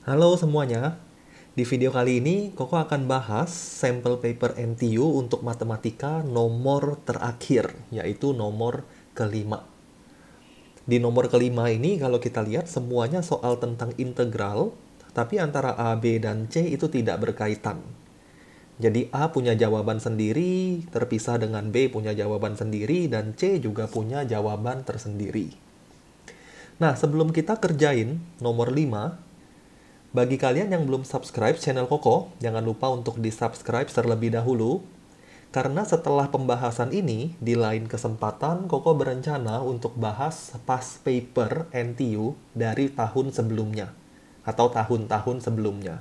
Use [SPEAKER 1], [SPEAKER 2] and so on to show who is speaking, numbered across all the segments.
[SPEAKER 1] Halo semuanya, di video kali ini Koko akan bahas sampel paper NTU untuk matematika nomor terakhir, yaitu nomor kelima. Di nomor kelima ini kalau kita lihat semuanya soal tentang integral, tapi antara A, B, dan C itu tidak berkaitan. Jadi A punya jawaban sendiri, terpisah dengan B punya jawaban sendiri, dan C juga punya jawaban tersendiri. Nah, sebelum kita kerjain nomor 5. Bagi kalian yang belum subscribe channel Koko, jangan lupa untuk di-subscribe terlebih dahulu. Karena setelah pembahasan ini, di lain kesempatan Koko berencana untuk bahas past paper NTU dari tahun sebelumnya. Atau tahun-tahun sebelumnya.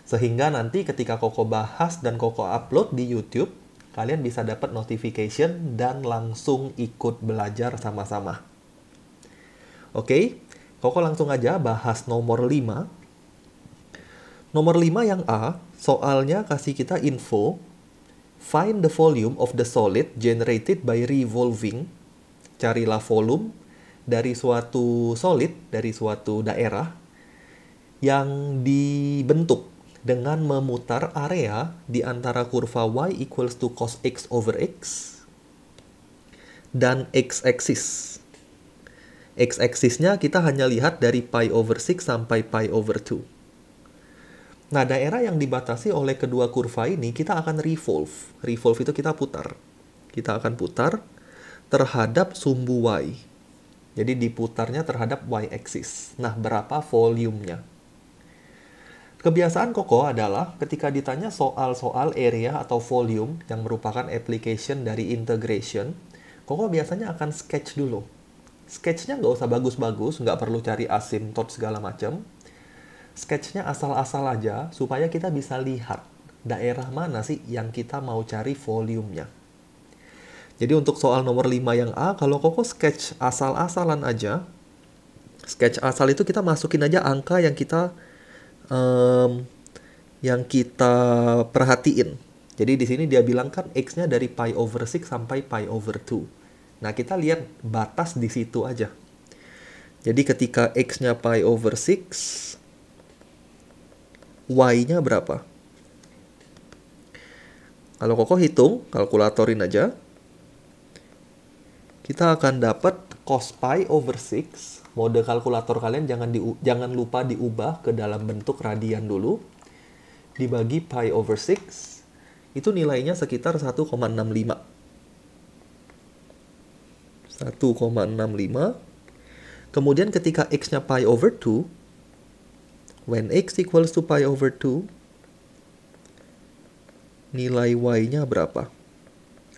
[SPEAKER 1] Sehingga nanti ketika Koko bahas dan Koko upload di YouTube, kalian bisa dapat notification dan langsung ikut belajar sama-sama. Oke, Koko langsung aja bahas nomor 5. Nomor 5 yang A, soalnya kasih kita info, find the volume of the solid generated by revolving. Carilah volume dari suatu solid, dari suatu daerah, yang dibentuk dengan memutar area di antara kurva y equals to cos x over x dan x-axis. X-axisnya kita hanya lihat dari pi over 6 sampai pi over 2. Nah, daerah yang dibatasi oleh kedua kurva ini kita akan revolve. Revolve itu kita putar. Kita akan putar terhadap sumbu y. Jadi diputarnya terhadap y-axis. Nah, berapa volumenya? Kebiasaan Koko adalah ketika ditanya soal-soal area atau volume yang merupakan application dari integration, Koko biasanya akan sketch dulu. Sketchnya nggak usah bagus-bagus, nggak perlu cari asymptot segala macam. Sketchnya asal-asal aja supaya kita bisa lihat daerah mana sih yang kita mau cari volumenya. Jadi untuk soal nomor 5 yang A, kalau Koko sketch asal-asalan aja, sketch asal itu kita masukin aja angka yang kita perhatiin. Jadi di sini dia bilang kan X-nya dari pi over 6 sampai pi over 2. Nah, kita lihat batas di situ aja. Jadi ketika X-nya pi over 6, Y-nya berapa? Kalau Koko hitung, kalkulatorin aja, kita akan dapat cos pi over 6. Mode kalkulator kalian jangan lupa diubah ke dalam bentuk radian dulu. Dibagi pi over 6, itu nilainya sekitar 1,65. 1,65. Kemudian ketika X-nya pi over 2, when X equals to pi over 2, nilai Y-nya berapa?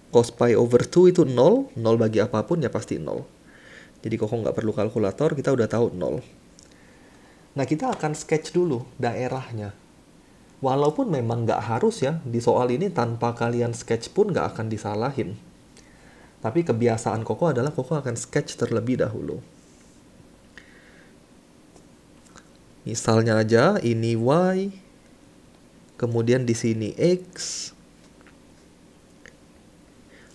[SPEAKER 1] Cos pi over 2 itu 0. 0 bagi apapun ya pasti 0. Jadi Koko nggak perlu kalkulator, kita udah tahu 0. Nah, kita akan sketch dulu daerahnya. Walaupun memang nggak harus ya, di soal ini tanpa kalian sketch pun nggak akan disalahin. Tapi kebiasaan Koko adalah Koko akan sketch terlebih dahulu. Misalnya aja ini Y, kemudian di sini X.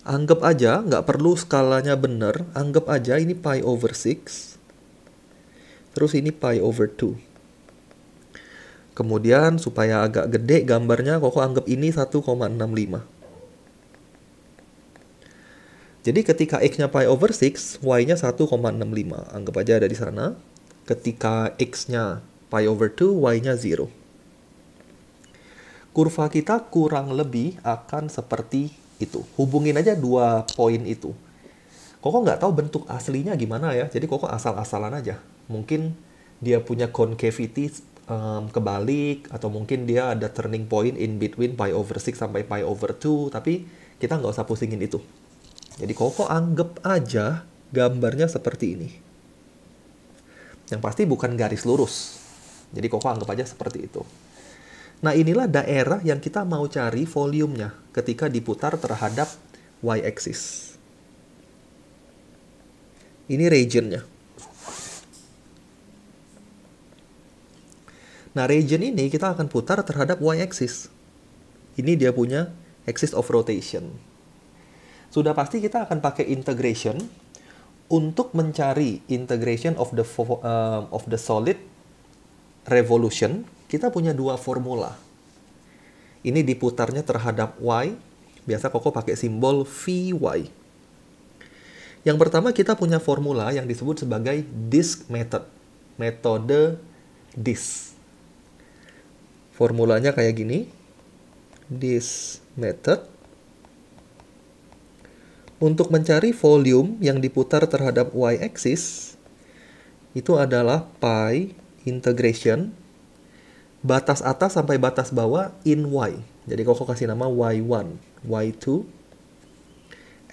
[SPEAKER 1] Anggap aja, nggak perlu skalanya benar, anggap aja ini pi over 6. Terus ini pi over 2. Kemudian supaya agak gede gambarnya, Koko anggap ini 1,65. Jadi ketika X-nya pi over 6, Y-nya 1,65. Anggap aja ada di sana. Ketika X-nya pi over 2, Y-nya 0. Kurva kita kurang lebih akan seperti itu. Hubungin aja dua poin itu. Koko nggak tahu bentuk aslinya gimana ya, jadi Koko asal-asalan aja. Mungkin dia punya concavity kebalik, atau mungkin dia ada turning point in between pi over 6 sampai pi over 2, tapi kita nggak usah pusingin itu. Jadi Koko anggap aja gambarnya seperti ini. Yang pasti bukan garis lurus. Jadi Koko anggap aja seperti itu. Nah, inilah daerah yang kita mau cari volumenya ketika diputar terhadap y-axis. Ini regionnya. Nah, region ini kita akan putar terhadap y-axis. Ini dia punya axis of rotation. Sudah pasti kita akan pakai integration untuk mencari integration of the solid revolution, kita punya dua formula. Ini diputarnya terhadap Y, biasa Koko pakai simbol Vy. Yang pertama kita punya formula yang disebut sebagai disk method, metode disk. Formulanya kayak gini, disk method. Untuk mencari volume yang diputar terhadap y-axis, itu adalah pi integration batas atas sampai batas bawah in y. Jadi Koko kasih nama y1, y2,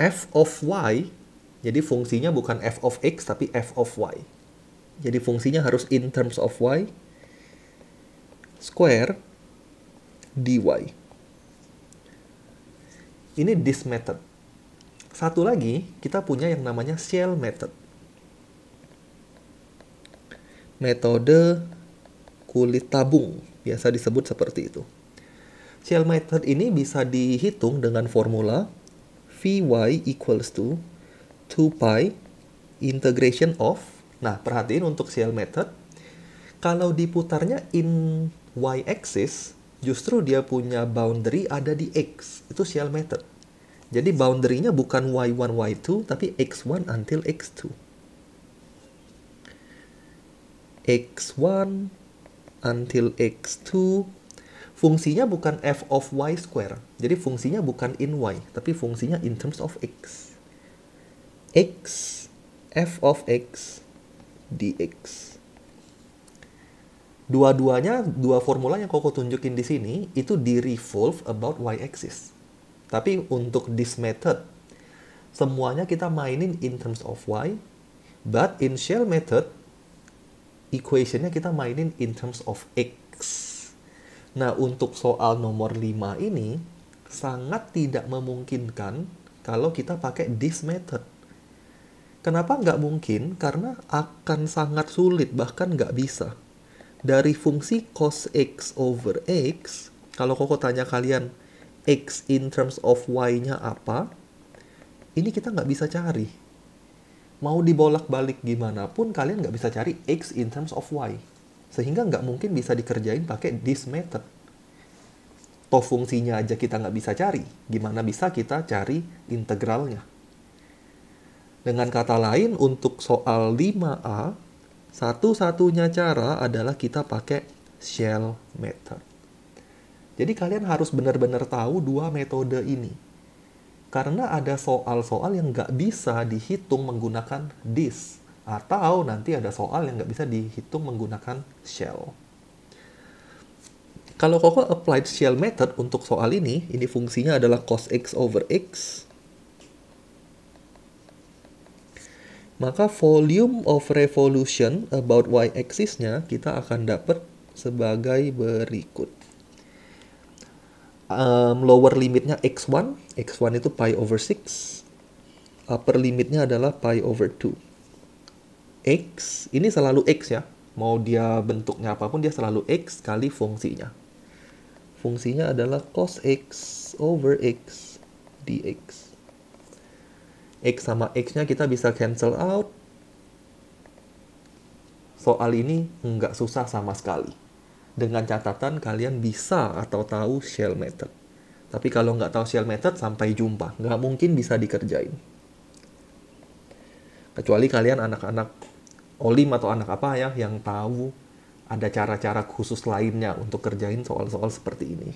[SPEAKER 1] f of y. Jadi fungsinya bukan f of x tapi f of y. Jadi fungsinya harus in terms of y square dy. Ini this method. Satu lagi, kita punya yang namanya shell method. Metode kulit tabung, biasa disebut seperti itu. Shell method ini bisa dihitung dengan formula Vy equals to 2 pi integration of. Nah, perhatiin untuk shell method, kalau diputarnya in y-axis, justru dia punya boundary ada di x. Itu shell method. Jadi boundary-nya bukan y1, y2, tapi x1 until x2. x1 until x2. Fungsinya bukan f of y square. Jadi fungsinya bukan in y, tapi fungsinya in terms of x. X, f of x, dx. Dua-duanya, dua formula yang Koko tunjukin di sini, itu di-revolve about y-axis. Tapi untuk this method, semuanya kita mainin in terms of y, but in shell method, equation-nya kita mainin in terms of x. Nah, untuk soal nomor 5 ini, sangat tidak memungkinkan kalau kita pakai this method. Kenapa nggak mungkin? Karena akan sangat sulit, bahkan nggak bisa. Dari fungsi cos x over x, kalau Koko tanya kalian, x in terms of y-nya apa? Ini kita nggak bisa cari. Mau dibolak-balik gimana pun, kalian nggak bisa cari x in terms of y. Sehingga nggak mungkin bisa dikerjain pakai this method. Toh fungsinya aja kita nggak bisa cari. Gimana bisa kita cari integralnya? Dengan kata lain, untuk soal 5A, satu-satunya cara adalah kita pakai shell method. Jadi kalian harus benar-benar tahu dua metode ini. Karena ada soal-soal yang nggak bisa dihitung menggunakan this. Atau nanti ada soal yang nggak bisa dihitung menggunakan shell. Kalau Koko applied shell method untuk soal ini fungsinya adalah cos x over x. Maka volume of revolution about y-axis-nya kita akan dapat sebagai berikut. Lower limitnya x1. x1 itu pi over 6. Upper limitnya adalah pi over 2. X, ini selalu x ya. Mau dia bentuknya apapun, dia selalu x kali fungsinya. Fungsinya adalah cos x over x dx. X sama X-nya kita bisa cancel out. Soal ini nggak susah sama sekali. Dengan catatan kalian bisa atau tahu shell method. Tapi kalau nggak tahu shell method, sampai jumpa. Nggak mungkin bisa dikerjain. Kecuali kalian anak-anak olim atau anak apa ya yang tahu ada cara-cara khusus lainnya untuk kerjain soal-soal seperti ini.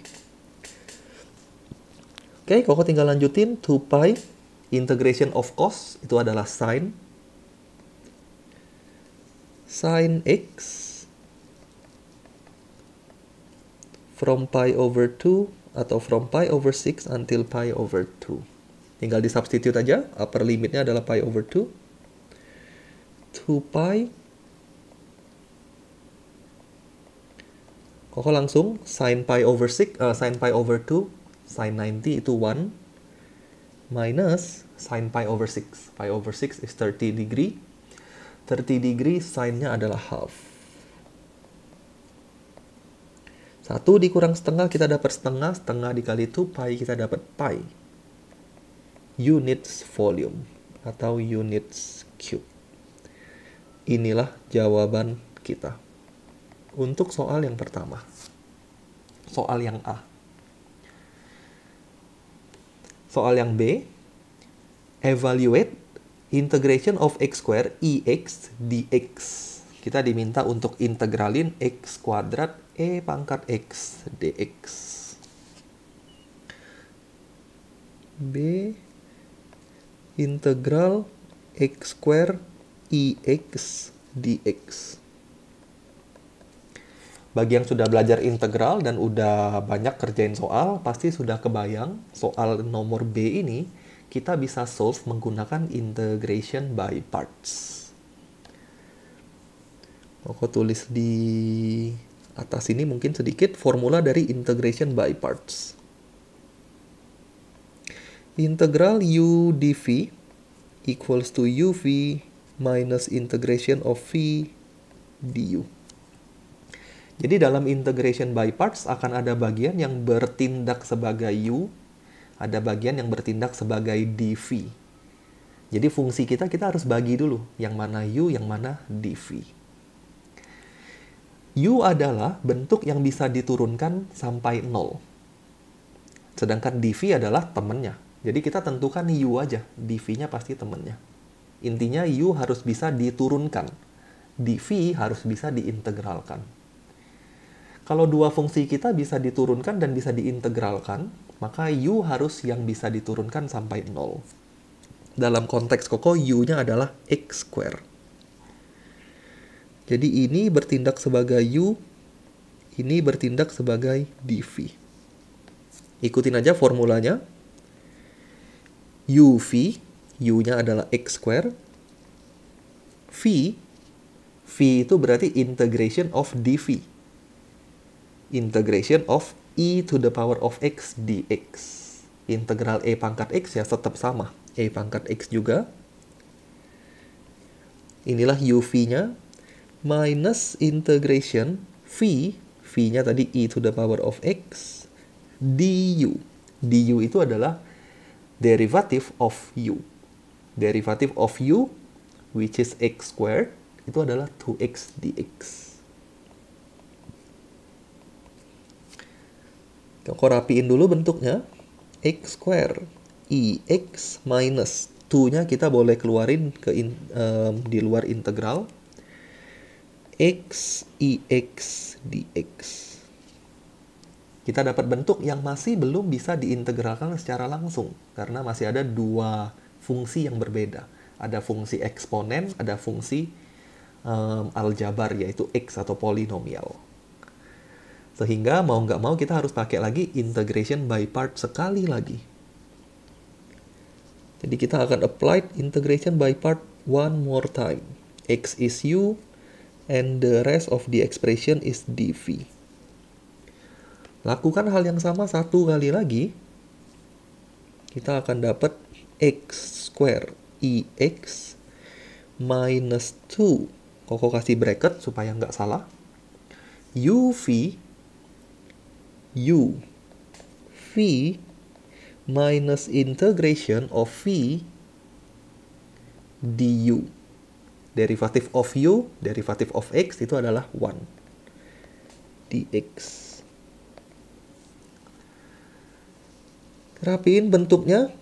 [SPEAKER 1] Oke, Koko tinggal lanjutin 2 pi. Integration of cos itu adalah sin x from pi over 2 atau from pi over 6 until pi over 2. Tinggal disubstitute aja, upper limitnya adalah pi over 2. 2 pi. Koko langsung sin pi over 6, sin pi over 2, sin 90 itu 1. Minus sin pi over 6. Pi over 6 is 30 degree. 30 degree sinnya adalah half. 1 dikurang setengah kita dapat setengah. Setengah dikali 2 pi kita dapat pi. Units volume atau units cube. Inilah jawaban kita. Untuk soal yang pertama, soal yang A. Soal yang B, evaluate integration of x square EX dx. Kita diminta untuk integralin x kuadrat E pangkat X dx. B, integral x square EX dx. Bagi yang sudah belajar integral dan udah banyak kerjain soal, pasti sudah kebayang soal nomor B ini kita bisa solve menggunakan integration by parts. Aku tulis di atas ini mungkin sedikit formula dari integration by parts. Integral u dv equals to uv minus integration of v du. Jadi dalam integration by parts akan ada bagian yang bertindak sebagai u, ada bagian yang bertindak sebagai dv. Jadi fungsi kita harus bagi dulu, yang mana u, yang mana dv. U adalah bentuk yang bisa diturunkan sampai 0. Sedangkan dv adalah temennya. Jadi kita tentukan u aja, dv-nya pasti temennya. Intinya u harus bisa diturunkan, dv harus bisa diintegralkan. Kalau dua fungsi kita bisa diturunkan dan bisa diintegralkan, maka u harus yang bisa diturunkan sampai 0. Dalam konteks Koko, u-nya adalah x square. Jadi ini bertindak sebagai u, ini bertindak sebagai dv. Ikutin aja formulanya. uv, u-nya adalah x square. V itu berarti integration of dv. Integration of e to the power of x dx. Integral e pangkat x ya tetap sama. E pangkat x juga. Inilah uv-nya. Minus integration v. V-nya tadi e to the power of x. Du. Du itu adalah derivative of u. Derivative of u, which is x squared, itu adalah 2x dx. Kau rapiin dulu bentuknya. X square EX minus 2-nya kita boleh keluarin di luar integral. X EX dx. Kita dapat bentuk yang masih belum bisa diintegralkan secara langsung. Karena masih ada dua fungsi yang berbeda. Ada fungsi eksponen, ada fungsi aljabar, yaitu x atau polinomial. Sehingga mau nggak mau kita harus pakai lagi integration by part sekali lagi. Jadi kita akan apply integration by part one more time. X is u and the rest of the expression is dv. Lakukan hal yang sama satu kali lagi. Kita akan dapat x square EX minus 2. Koko kasih bracket supaya nggak salah. UV U V minus integration of V du. Derivative of U, derivative of X itu adalah 1 dx. Rapiin bentuknya.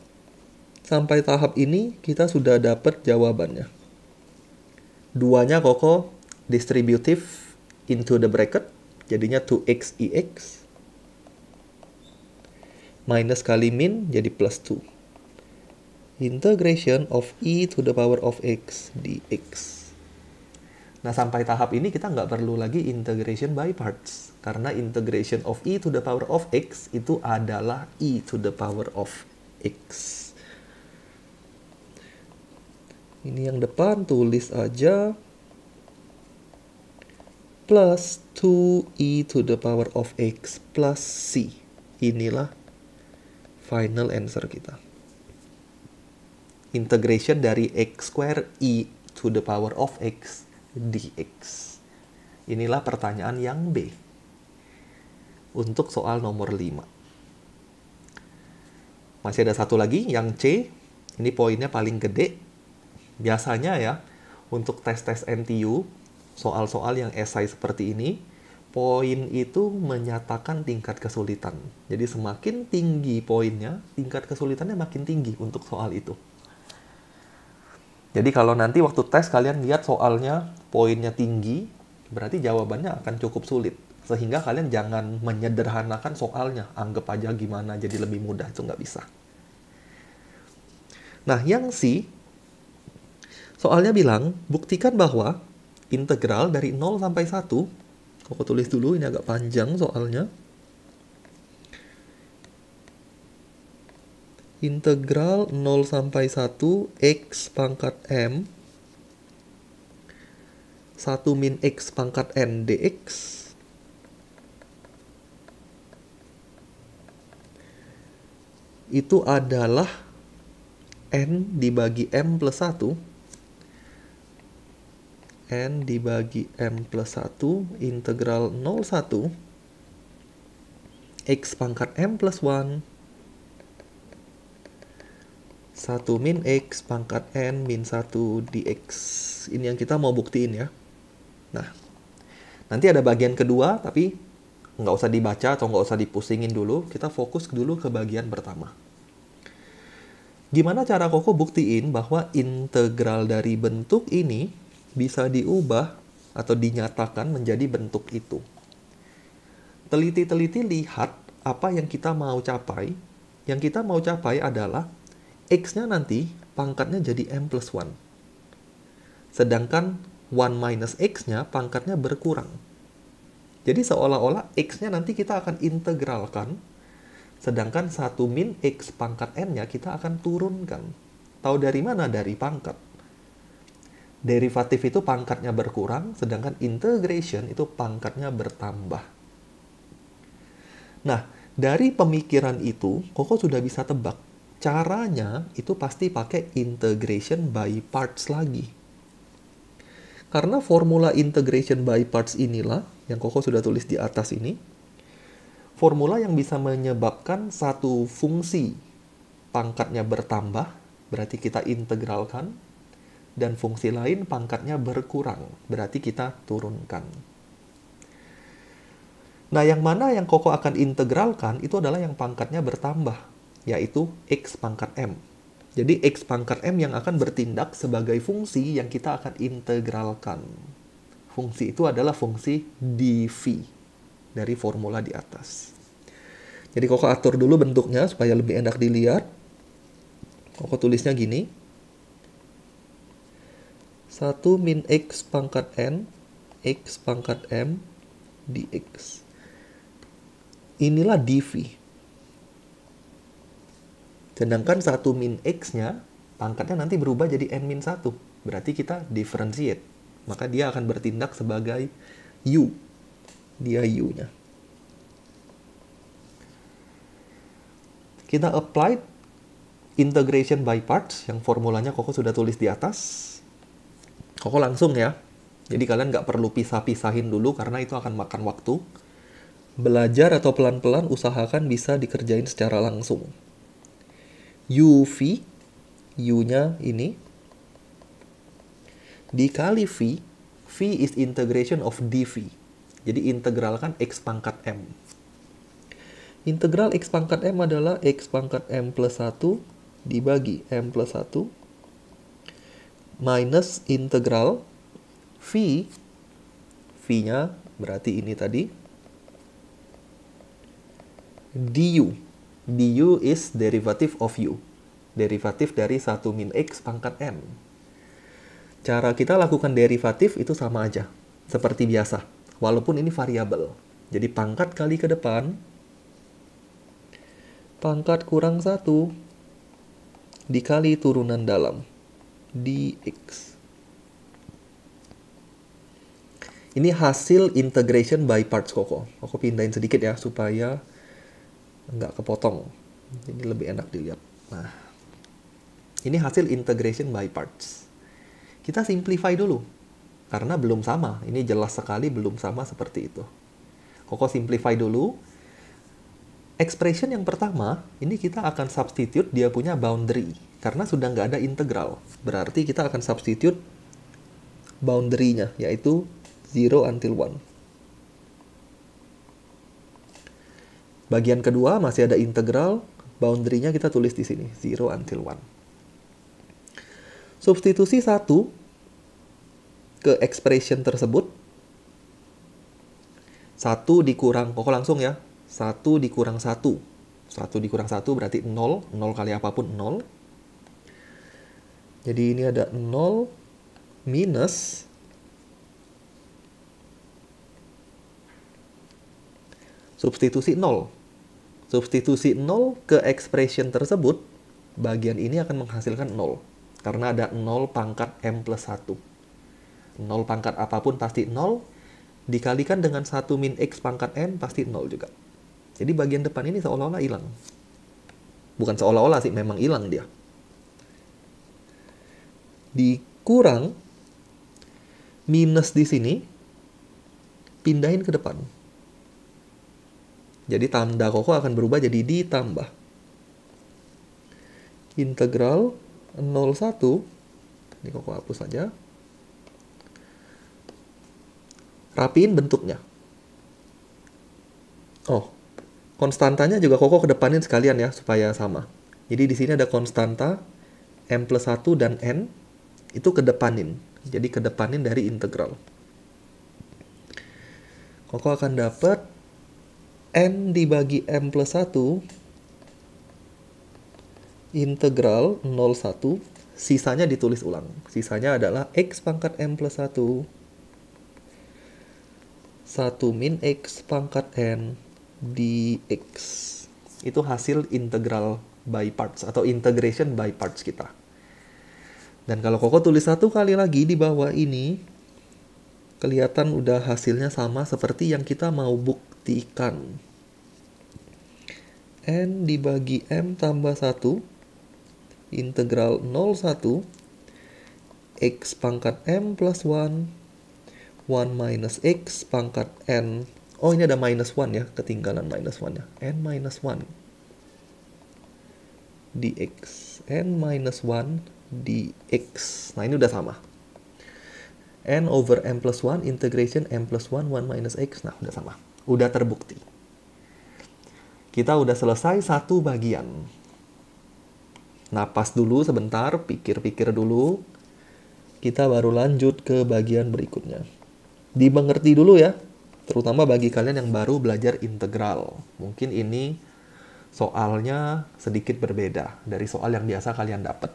[SPEAKER 1] Sampai tahap ini kita sudah dapat jawabannya. Duanya Koko distributive into the bracket. Jadinya 2x EX. Minus kali min jadi plus 2. Integration of e to the power of x dx. Nah, sampai tahap ini kita nggak perlu lagi integration by parts. Karena integration of e to the power of x itu adalah e to the power of x. Ini yang depan tulis aja. Plus 2e to the power of x plus c. Inilah final answer kita. Integration dari x square e to the power of x dx. Inilah pertanyaan yang B. Untuk soal nomor 5. Masih ada satu lagi, yang C. Ini poinnya paling gede. Biasanya ya, untuk tes-tes NTU, soal-soal yang esai seperti ini, Poin itu menyatakan tingkat kesulitan. Jadi semakin tinggi poinnya, tingkat kesulitannya makin tinggi untuk soal itu. Jadi kalau nanti waktu tes kalian lihat soalnya poinnya tinggi, berarti jawabannya akan cukup sulit. Sehingga kalian jangan menyederhanakan soalnya. Anggap aja gimana jadi lebih mudah, itu nggak bisa. Nah, yang C, soalnya bilang, buktikan bahwa integral dari 0 sampai 1, aku tulis dulu, ini agak panjang soalnya. Integral 0 sampai 1 x pangkat m 1 min x pangkat n dx itu adalah n dibagi m plus 1 n dibagi m plus 1 integral 01 x pangkat m plus 1 1 min x pangkat n min 1 dx. Ini yang kita mau buktiin ya. Nah, nanti ada bagian kedua, tapi nggak usah dibaca atau nggak usah dipusingin dulu. Kita fokus dulu ke bagian pertama. Gimana cara Koko buktiin bahwa integral dari bentuk ini bisa diubah atau dinyatakan menjadi bentuk itu? Teliti-teliti lihat apa yang kita mau capai. Yang kita mau capai adalah x-nya nanti pangkatnya jadi m plus 1. Sedangkan 1 minus x-nya pangkatnya berkurang. Jadi seolah-olah x-nya nanti kita akan integralkan, sedangkan 1 min x pangkat n-nya kita akan turunkan. Tahu dari mana? Dari pangkat. Derivatif itu pangkatnya berkurang, sedangkan integration itu pangkatnya bertambah. Nah, dari pemikiran itu, Koko sudah bisa tebak. Caranya itu pasti pakai integration by parts lagi. Karena formula integration by parts inilah, yang Koko sudah tulis di atas ini, formula yang bisa menyebabkan satu fungsi pangkatnya bertambah, berarti kita integralkan, dan fungsi lain pangkatnya berkurang, berarti kita turunkan. Nah, yang mana yang Koko akan integralkan itu adalah yang pangkatnya bertambah, yaitu x pangkat m. Jadi x pangkat m yang akan bertindak sebagai fungsi yang kita akan integralkan. Fungsi itu adalah fungsi dv dari formula di atas. Jadi Koko atur dulu bentuknya supaya lebih enak dilihat. Koko tulisnya gini. 1 min x pangkat n, x pangkat m, dx. Inilah dv. Sedangkan 1 min x-nya, pangkatnya nanti berubah jadi n min 1. Berarti kita differentiate. Maka dia akan bertindak sebagai u. Dia u-nya. Kita apply integration by parts, yang formulanya Koko sudah tulis di atas. Koko langsung ya. Jadi kalian nggak perlu pisah-pisahin dulu karena itu akan makan waktu. Belajar atau pelan-pelan usahakan bisa dikerjain secara langsung. UV, U-nya ini, dikali V, V is integration of dV. Jadi integralkan x pangkat M. Integral x pangkat M adalah x pangkat M plus 1 dibagi M plus 1 minus integral V, V-nya berarti ini tadi, du. Du is derivative of u. Derivatif dari 1 min x pangkat m. Cara kita lakukan derivatif itu sama aja. Seperti biasa. Walaupun ini variabel. Jadi pangkat kali ke depan. Pangkat kurang 1. Dikali turunan dalam. Dx. Ini hasil integration by parts Koko. Koko pindahin sedikit ya supaya nggak kepotong. Jadi lebih enak dilihat. Nah, ini hasil integration by parts. Kita simplify dulu. Karena belum sama. Ini jelas sekali belum sama seperti itu. Koko simplify dulu. Expression yang pertama, ini kita akan substitute dia punya boundary. Karena sudah nggak ada integral. Berarti kita akan substitute boundary-nya, yaitu 0 until 1. Bagian kedua masih ada integral, boundary-nya kita tulis di sini, 0 until 1. Substitusi 1 ke expression tersebut, 1 dikurang, pokok langsung ya, 1 dikurang 1. 1 dikurang 1 berarti 0, 0 kali apapun 0. Jadi ini ada 0 minus substitusi 0. Substitusi 0 ke expression tersebut, bagian ini akan menghasilkan 0. Karena ada 0 pangkat M plus 1. 0 pangkat apapun pasti 0, dikalikan dengan 1 min X pangkat N pasti 0 juga. Jadi bagian depan ini seolah-olah hilang. Bukan seolah-olah sih, memang hilang dia. Dikurang, minus di sini, pindahin ke depan. Jadi tanda Koko akan berubah jadi ditambah. Integral 01, ini Koko hapus saja. Rapiin bentuknya. Oh, konstantanya juga Koko kedepanin sekalian ya, supaya sama. Jadi di sini ada konstanta M plus 1 dan N, itu kedepanin. Jadi kedepanin dari integral. Koko akan dapat N dibagi M plus 1 integral 01, sisanya ditulis ulang. Sisanya adalah X pangkat M plus 1 min X pangkat N dx. Itu hasil integral by parts atau integration by parts kita. Dan kalau Koko tulis satu kali lagi di bawah ini, kelihatan udah hasilnya sama seperti yang kita mau buktikan. N dibagi M tambah 1 integral 01 X pangkat M plus 1 minus X pangkat N. Oh, ini ada minus 1 ya, ketinggalan minus 1 ya. N minus 1 dx. N minus 1 dx. Nah, ini udah sama. N over M plus 1 integration M plus 1 minus X. Nah, udah sama. Udah terbukti. Kita udah selesai satu bagian. Napas dulu sebentar, pikir-pikir dulu. Kita baru lanjut ke bagian berikutnya. Dimengerti dulu ya, terutama bagi kalian yang baru belajar integral. Mungkin ini soalnya sedikit berbeda dari soal yang biasa kalian dapat.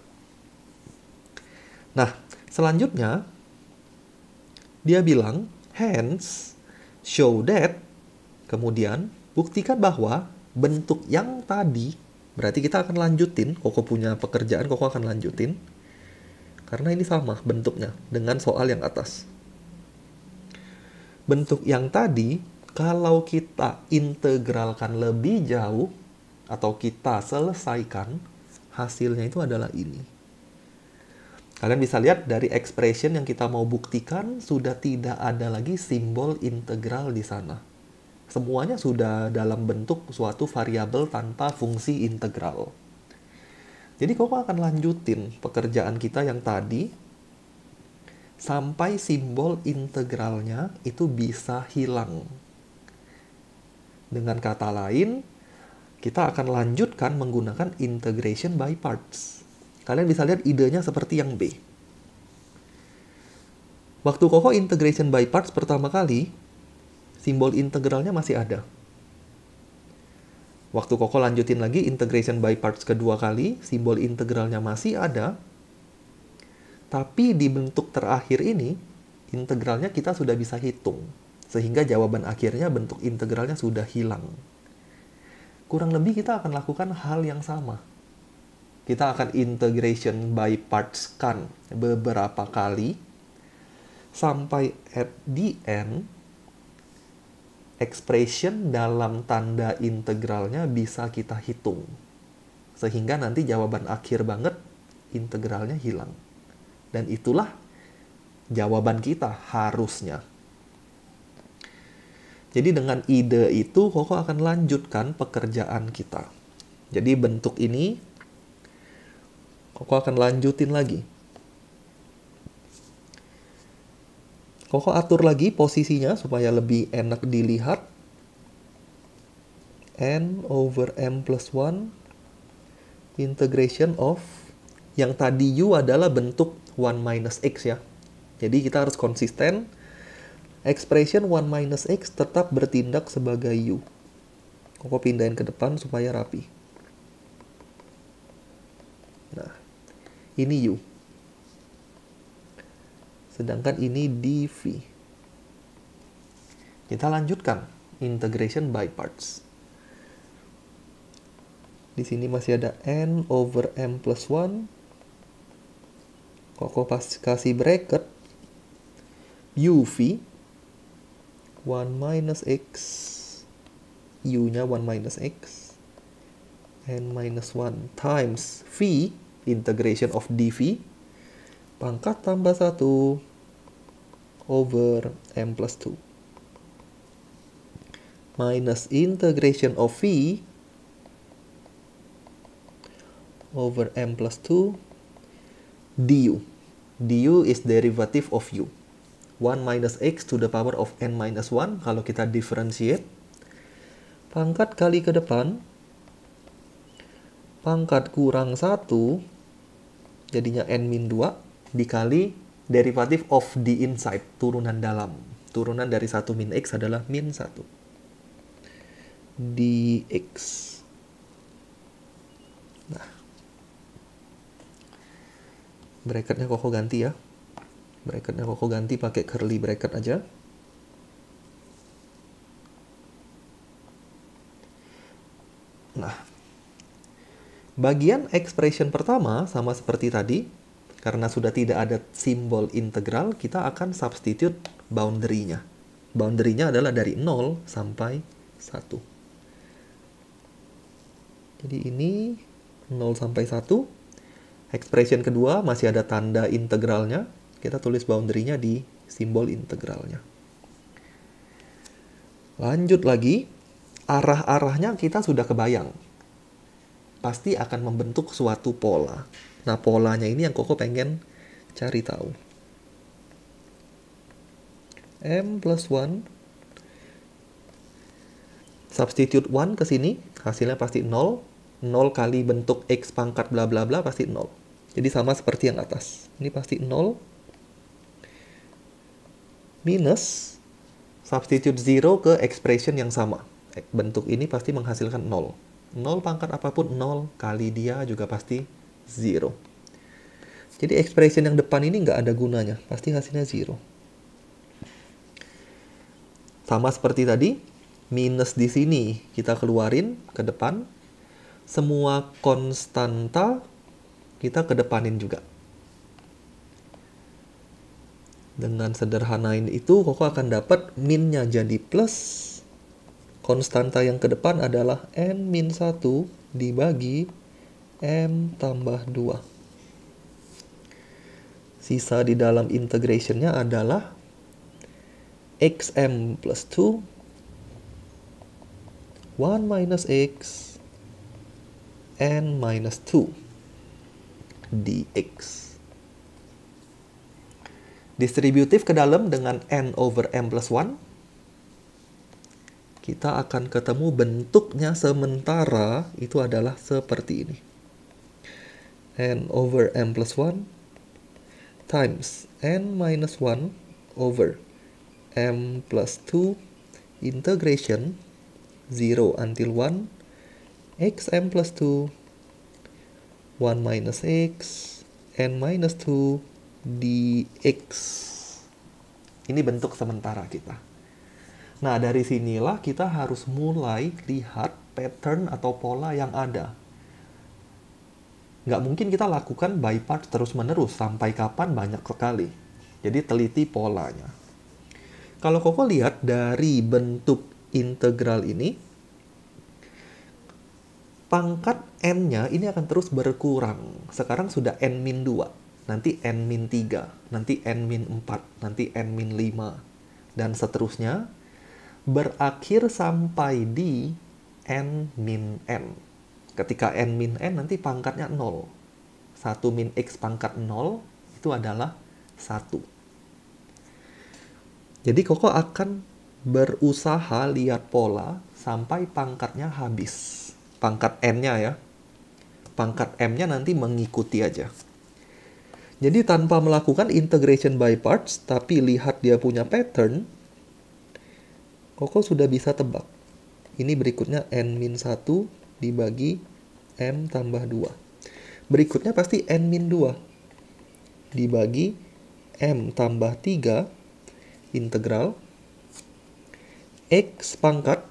[SPEAKER 1] Nah, selanjutnya dia bilang, hence, show that, kemudian buktikan bahwa bentuk yang tadi, berarti kita akan lanjutin, Koko punya pekerjaan, Koko akan lanjutin. Karena ini sama bentuknya dengan soal yang atas. Bentuk yang tadi, kalau kita integralkan lebih jauh, atau kita selesaikan, hasilnya itu adalah ini. Kalian bisa lihat dari expression yang kita mau buktikan, sudah tidak ada lagi simbol integral di sana. Semuanya sudah dalam bentuk suatu variabel tanpa fungsi integral. Jadi Koko akan lanjutin pekerjaan kita yang tadi sampai simbol integralnya itu bisa hilang. Dengan kata lain, kita akan lanjutkan menggunakan integration by parts. Kalian bisa lihat idenya seperti yang B. Waktu Koko integration by parts pertama kali, simbol integralnya masih ada. Waktu Koko lanjutin lagi integration by parts kedua kali, simbol integralnya masih ada. Tapi di bentuk terakhir ini, integralnya kita sudah bisa hitung. Sehingga jawaban akhirnya bentuk integralnya sudah hilang. Kurang lebih kita akan lakukan hal yang sama. Kita akan integration by parts kan beberapa kali. Sampai at the end, expression dalam tanda integralnya bisa kita hitung. Sehingga nanti jawaban akhir banget, integralnya hilang. Dan itulah jawaban kita harusnya. Jadi dengan ide itu, Koko akan lanjutkan pekerjaan kita. Jadi bentuk ini, Koko akan lanjutin lagi. Koko atur lagi posisinya supaya lebih enak dilihat. n over m plus 1 integration of, yang tadi u adalah bentuk 1 minus x ya. Jadi kita harus konsisten. Expression 1 minus x tetap bertindak sebagai u. Koko pindahin ke depan supaya rapi. Nah, ini u. Sedangkan ini dv. Kita lanjutkan integration by parts. Di sini masih ada n over m plus 1. Koko kasih bracket uv 1 minus x, u-nya 1 minus x, n minus 1 times v, integration of dv, pangkat tambah 1 over m plus 2. Minus integration of v over m plus 2 du. Du is derivative of u. 1 minus x to the power of n minus 1. Kalau kita differentiate, pangkat kali ke depan, pangkat kurang 1, jadinya n min 2, dikali derivative of the inside, turunan dalam. Turunan dari 1 min x adalah min 1. dx. Nah, bracketnya Koko ganti ya. Bracketnya Koko ganti pakai curly bracket aja. Nah, bagian expression pertama sama seperti tadi. Karena sudah tidak ada simbol integral, kita akan substitute boundary-nya. Boundary-nya adalah dari 0 sampai 1. Jadi ini 0 sampai 1. Expression kedua masih ada tanda integralnya. Kita tulis boundary-nya di simbol integralnya. Lanjut lagi. Arah-arahnya kita sudah kebayang. Pasti akan membentuk suatu pola. Nah, polanya ini yang Koko pengen cari tahu. M plus 1. Substitute 1 ke sini. Hasilnya pasti 0. 0 kali bentuk x pangkat bla bla bla pasti 0. Jadi sama seperti yang atas. Ini pasti 0. Minus. Substitute 0 ke expression yang sama. Bentuk ini pasti menghasilkan 0. 0 pangkat apapun 0 kali dia juga pasti 0. Jadi expression yang depan ini nggak ada gunanya. Pasti hasilnya 0. Sama seperti tadi. Minus di sini kita keluarin ke depan. Semua konstanta kita kedepanin juga. Dengan sederhanain itu, Koko akan dapat minnya jadi plus. Konstanta yang ke depan adalah n min 1 dibagi m tambah 2. Sisa di dalam integrationnya adalah xm plus 2, 1 minus x, n minus 2 dx. Distributif ke dalam dengan n over m plus 1. Kita akan ketemu bentuknya sementara itu adalah seperti ini. N over m plus 1 times n minus 1 over m plus 2 integration 0 until 1 xm plus 2 1 minus x n minus 2 dx. Ini bentuk sementara kita. Nah, dari sinilah kita harus mulai lihat pattern atau pola yang ada. Nggak mungkin kita lakukan by part terus-menerus, sampai kapan banyak sekali. Jadi teliti polanya. Kalau Koko lihat dari bentuk integral ini, pangkat n-nya ini akan terus berkurang. Sekarang sudah n min 2. Nanti n min 3, nanti n min 4, nanti n min 5, dan seterusnya, berakhir sampai di n min n. Ketika n min n nanti pangkatnya 0. 1 min x pangkat 0 itu adalah 1. Jadi Koko akan berusaha lihat pola sampai pangkatnya habis. Pangkat n-nya ya. Pangkat m-nya nanti mengikuti aja. Jadi tanpa melakukan integration by parts, tapi lihat dia punya pattern, Koko sudah bisa tebak. Ini berikutnya n-1 dibagi m tambah 2. Berikutnya pasti n-2 dibagi m tambah 3 integral x pangkat.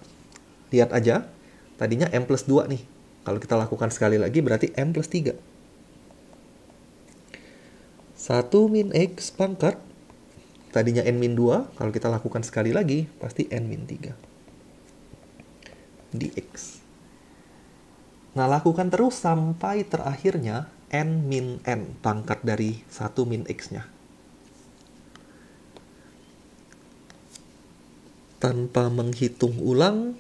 [SPEAKER 1] Lihat aja, tadinya m plus 2 nih. Kalau kita lakukan sekali lagi berarti m plus 3. 1 min x pangkat, tadinya n min 2, kalau kita lakukan sekali lagi, pasti n min 3 dx. Nah, lakukan terus sampai terakhirnya n min n, pangkat dari 1 min x-nya. Tanpa menghitung ulang,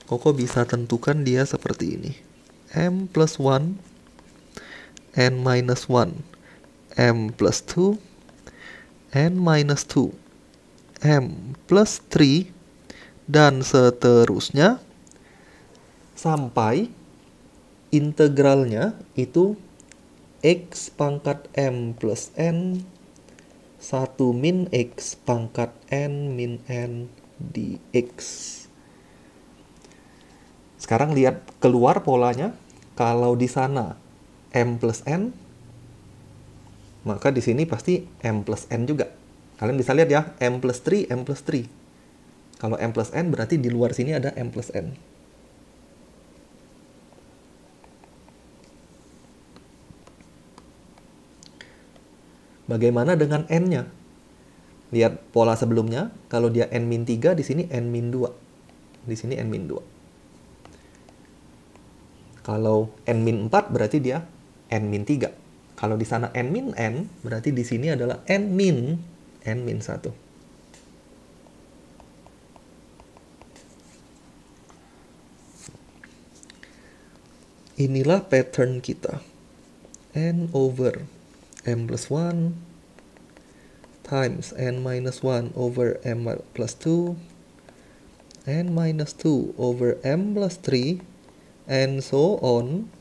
[SPEAKER 1] Koko bisa tentukan dia seperti ini. M plus 1, n minus 1, m plus 2, n minus 2, m plus 3, dan seterusnya sampai integralnya itu x pangkat m plus n 1 min x pangkat n min n dx. Sekarang lihat keluar polanya. Kalau di sana m plus n, maka di sini pasti m plus n juga. Kalian bisa lihat ya, m plus 3, m plus 3. Kalau m plus n berarti di luar sini ada m plus n. Bagaimana dengan n-nya? Lihat pola sebelumnya, kalau dia n-3, di sini n-2. Di sini n-2. Kalau n-4 berarti dia n-3. Kalau di sana n-n, berarti di sini adalah n-1. Inilah pattern kita. N over m plus 1 times n minus 1 over m plus 2, n minus 2 over m plus 3, and so on,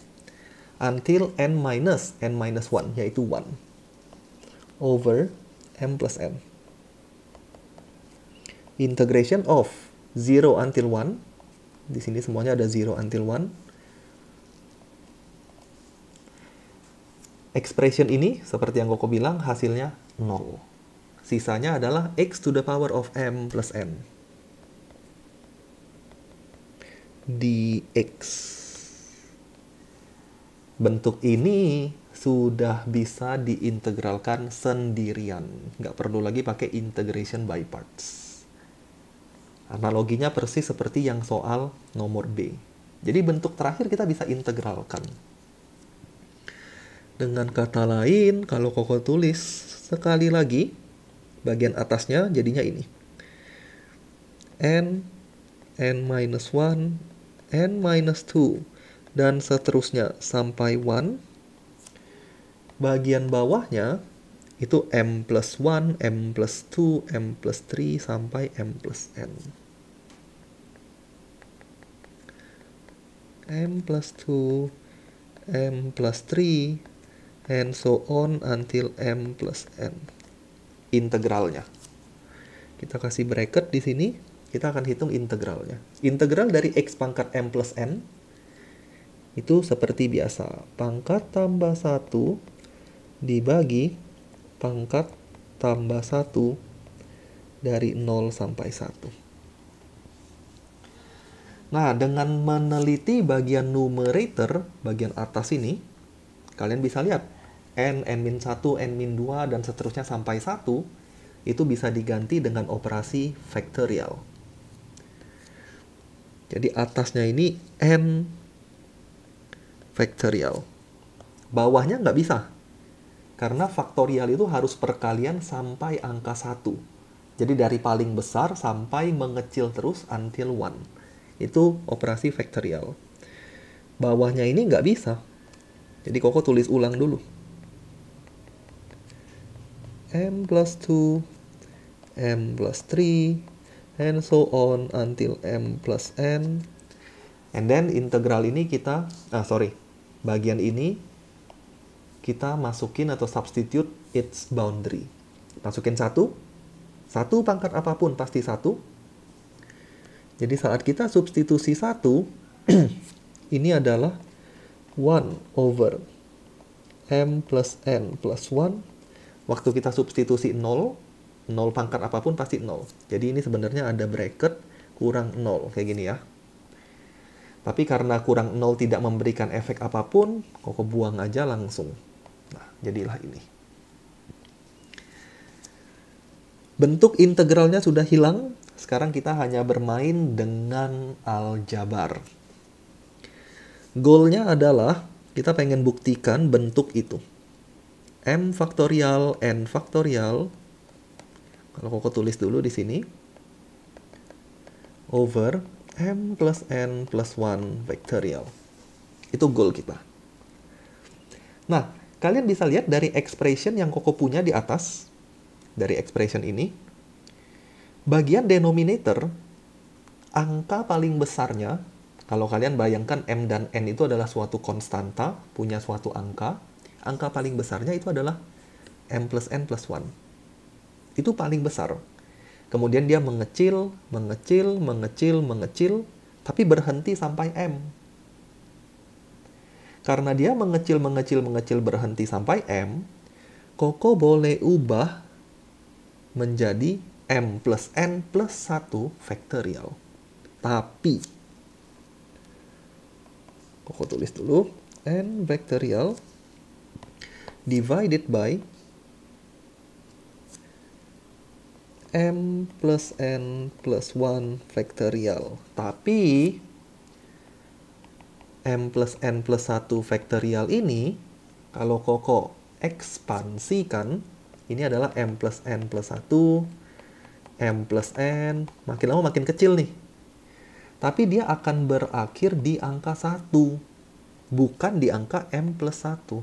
[SPEAKER 1] until n minus 1, yaitu 1, over m plus n. Integration of 0 until 1, di sini semuanya ada 0 until 1. Expression ini, seperti yang Koko bilang, hasilnya 0. Sisanya adalah x to the power of m plus n dx. Bentuk ini sudah bisa diintegralkan sendirian. Nggak perlu lagi pakai integration by parts. Analoginya persis seperti yang soal nomor B. Jadi bentuk terakhir kita bisa integralkan. Dengan kata lain, kalau Koko tulis sekali lagi, bagian atasnya jadinya ini. n minus 1, n minus 2, dan seterusnya sampai 1. Bagian bawahnya itu m plus 1, m plus 2, m plus 3, sampai m plus n. m plus 2, m plus 3, and so on until m plus n. Integralnya. Kita kasih bracket di sini, kita akan hitung integralnya. Integral dari x pangkat m plus n itu seperti biasa. Pangkat tambah 1 dibagi pangkat tambah 1 dari 0 sampai 1. Nah, dengan meneliti bagian numerator, bagian atas ini, kalian bisa lihat n-1, n-2, dan seterusnya sampai 1 itu bisa diganti dengan operasi factorial. Jadi atasnya ini n factorial. Bawahnya nggak bisa. Karena faktorial itu harus perkalian sampai angka 1. Jadi dari paling besar sampai mengecil terus until 1. Itu operasi factorial. Bawahnya ini nggak bisa. Jadi Koko tulis ulang dulu. M plus 2, M plus 3, and so on until m plus n. And then integral ini kita, bagian ini kita masukin atau substitute its boundary. Masukin 1 pangkat apapun pasti 1. Jadi saat kita substitusi 1, ini adalah 1 over m plus n plus 1. Waktu kita substitusi 0 pangkat apapun pasti 0. Jadi ini sebenarnya ada bracket kurang 0, kayak gini ya. Tapi karena kurang 0 tidak memberikan efek apapun, Koko buang aja langsung. Nah, jadilah ini. Bentuk integralnya sudah hilang. Sekarang kita hanya bermain dengan aljabar. Goalnya adalah kita pengen buktikan bentuk itu. M faktorial, N faktorial. Kalau Koko tulis dulu di sini. Over M plus N plus 1 faktorial. Itu goal kita. Nah, kalian bisa lihat dari expression yang Koko punya di atas. Dari expression ini. Bagian denominator, angka paling besarnya, kalau kalian bayangkan M dan N itu adalah suatu konstanta, punya suatu angka paling besarnya itu adalah M plus N plus 1. Itu paling besar. Kemudian dia mengecil, tapi berhenti sampai M. Karena dia mengecil, berhenti sampai M, Koko boleh ubah menjadi M plus N plus 1 faktorial. Tapi, Koko tulis dulu, N faktorial divided by M plus N plus 1 faktorial. Tapi, M plus N plus 1 faktorial ini, kalau Koko ekspansikan, ini adalah M plus N plus 1, M plus N, makin lama makin kecil nih. Tapi dia akan berakhir di angka 1, bukan di angka M plus 1.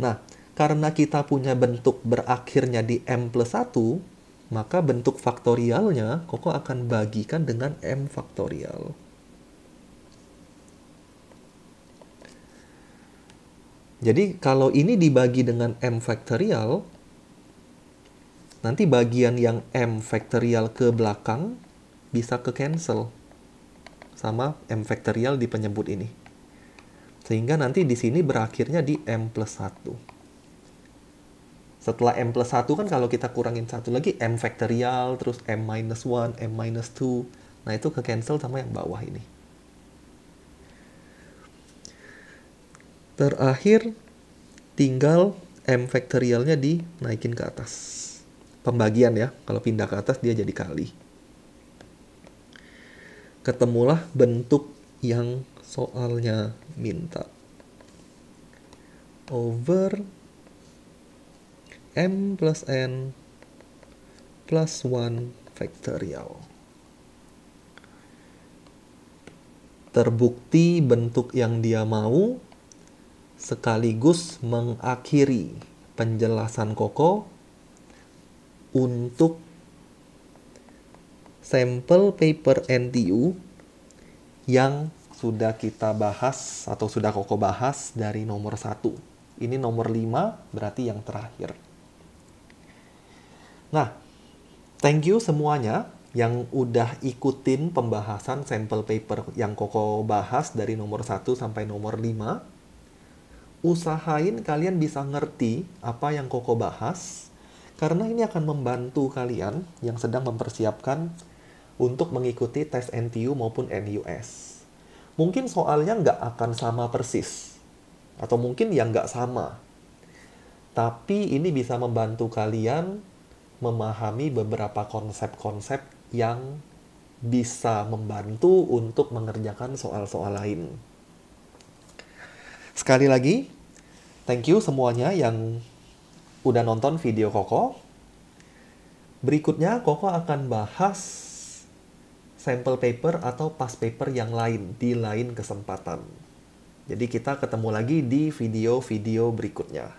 [SPEAKER 1] Nah, karena kita punya bentuk berakhirnya di M plus 1, maka bentuk faktorialnya Koko akan bagikan dengan M faktorial. Jadi kalau ini dibagi dengan M faktorial, nanti bagian yang M faktorial ke belakang bisa ke cancel sama M faktorial di penyebut ini. Sehingga nanti di sini berakhirnya di M plus 1. Setelah M plus 1 kan kalau kita kurangin satu lagi M faktorial, terus M minus 1, M minus 2. Nah itu ke cancel sama yang bawah ini. Terakhir tinggal M faktorialnya dinaikin ke atas. Pembagian ya, kalau pindah ke atas dia jadi kali. Ketemulah bentuk yang soalnya minta. Over M plus N plus 1 faktorial. Terbukti bentuk yang dia mau, sekaligus mengakhiri penjelasan Koko untuk sampel paper NTU yang sudah kita bahas atau sudah Koko bahas dari nomor 1. Ini nomor 5, berarti yang terakhir. Nah, thank you semuanya yang udah ikutin pembahasan sampel paper yang Koko bahas dari nomor 1 sampai nomor 5. Usahain kalian bisa ngerti apa yang Koko bahas, karena ini akan membantu kalian yang sedang mempersiapkan untuk mengikuti tes NTU maupun NUS. Mungkin soalnya nggak akan sama persis, atau mungkin yang nggak sama. Tapi ini bisa membantu kalian memahami beberapa konsep-konsep yang bisa membantu untuk mengerjakan soal-soal lain. Sekali lagi, thank you semuanya yang udah nonton video Koko. Berikutnya Koko akan bahas sampel paper atau past paper yang lain di lain kesempatan. Jadi kita ketemu lagi di video-video berikutnya.